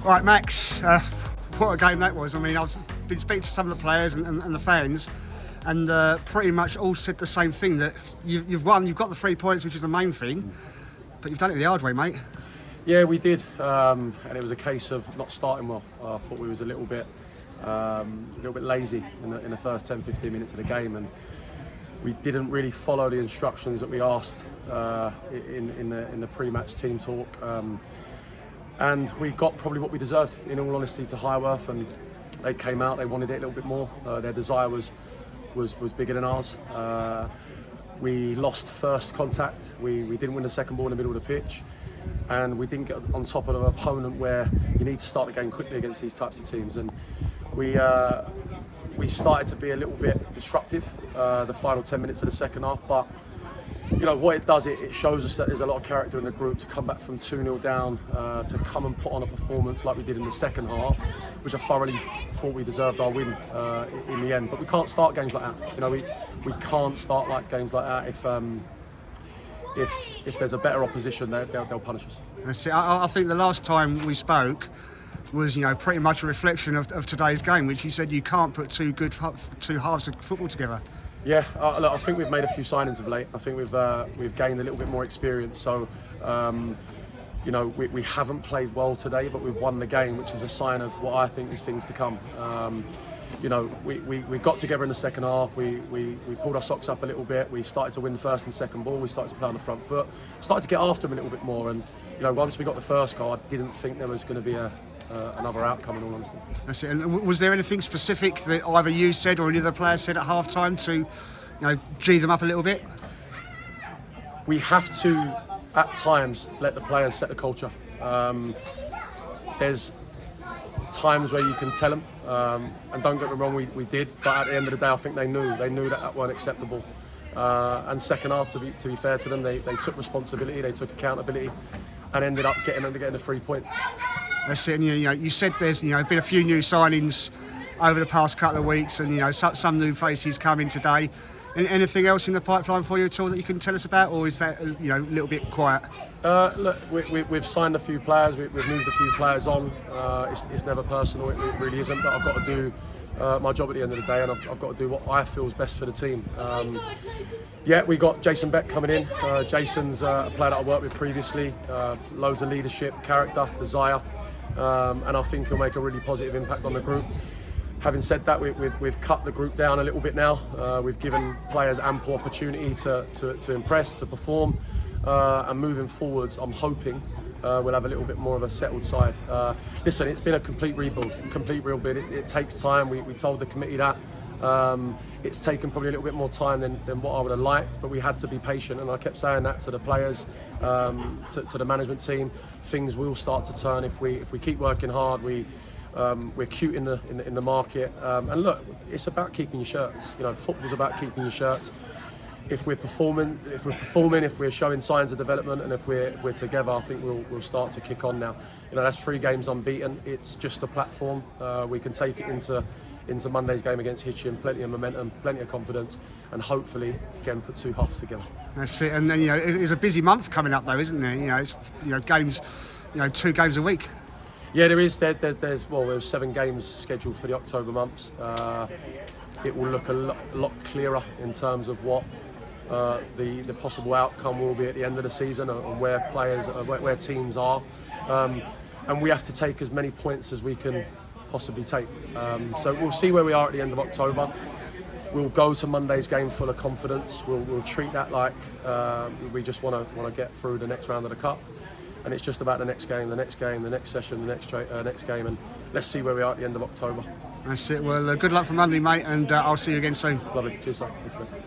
Right, Max, what a game that was. I mean, I've been speaking to some of the players and the fans, and pretty much all said the same thing, that you've won, you've got the 3 points, which is the main thing, but you've done it the hard way, mate. Yeah, we did, and it was a case of not starting well. I thought we was a little bit lazy in the first 10-15 minutes of the game, and we didn't really follow the instructions that we asked in the pre-match team talk. And we got probably what we deserved, in all honesty, to Highworth, and they came out, they wanted it a little bit more. Their desire was bigger than ours. We lost first contact, we didn't win the second ball in the middle of the pitch, and we didn't get on top of an opponent where you need to start the game quickly against these types of teams. And we started to be a little bit disruptive the final 10 minutes of the second half, but you know what it does, it shows us that there's a lot of character in the group to come back from 2-0 down, to come and put on a performance like we did in the second half, which I thoroughly thought we deserved our win in the end. But we can't start games like that. You know, we can't start like games like that. If there's a better opposition, they'll punish us. That's it. I think the last time we spoke was, you know, pretty much a reflection of today's game, which you said you can't put two halves of football together. Yeah, look, I think we've made a few signings of late. I think we've gained a little bit more experience. So, you know, we haven't played well today, but we've won the game, which is a sign of what I think is things to come. You know, we got together in the second half. We pulled our socks up a little bit. We started to win the first and second ball. We started to play on the front foot. Started to get after them a little bit more. And you know, once we got the first goal, I didn't think there was going to be another outcome, in all honesty. That's it. And was there anything specific that either you said or any of the players said at half time to, you know, G them up a little bit? We have to, at times, let the players set the culture. There's times where you can tell them, and don't get me wrong, we did, but at the end of the day, I think they knew that weren't acceptable. And second half, to be fair to them, they took responsibility, they took accountability, and ended up getting the 3 points. That's it. And, you know, you said there's, you know, been a few new signings over the past couple of weeks, and you know, some new faces coming today. Anything else in the pipeline for you at all that you can tell us about, or is that, you know, a little bit quiet? Look, we've signed a few players, we've moved a few players on. It's never personal, it really isn't, but I've got to do my job at the end of the day, and I've got to do what I feel is best for the team. Yeah, we got Jason Beck coming in. Jason's a player that I worked with previously, loads of leadership, character, desire, and I think he'll make a really positive impact on the group. Having said that, we've cut the group down a little bit now. We've given players ample opportunity to impress, to perform, and moving forwards, I'm hoping we'll have a little bit more of a settled side. Listen, it's been a complete rebuild. It takes time. We told the committee that. It's taken probably a little bit more time than what I would have liked, but we had to be patient, and I kept saying that to the players, to the management team. Things will start to turn if we keep working hard. We're cute in the market, and look, it's about keeping your shirts. You know, football's about keeping your shirts. If we're performing, if we're showing signs of development, and if we're together, I think we'll start to kick on now. You know, that's 3 games unbeaten. It's just a platform. We can take it into Monday's game against Hitchin, plenty of momentum, plenty of confidence, and hopefully again put 2 halves together. That's it. And then, you know, it's a busy month coming up though, isn't there? You know, it's, you know, games, you know, 2 games a week. Yeah, there is. There's 7 games scheduled for the October months. It will look a lot clearer in terms of what the possible outcome will be at the end of the season, and where where teams are, and we have to take as many points as we can possibly take. So we'll see where we are at the end of October. We'll go to Monday's game full of confidence. We'll treat that like we just want to get through the next round of the cup. And it's just about the next game, the next session, the next game, and let's see where we are at the end of October. That's it. Well, good luck for Monday, mate, and I'll see you again soon. Lovely. Cheers, sir. Thank you, mate.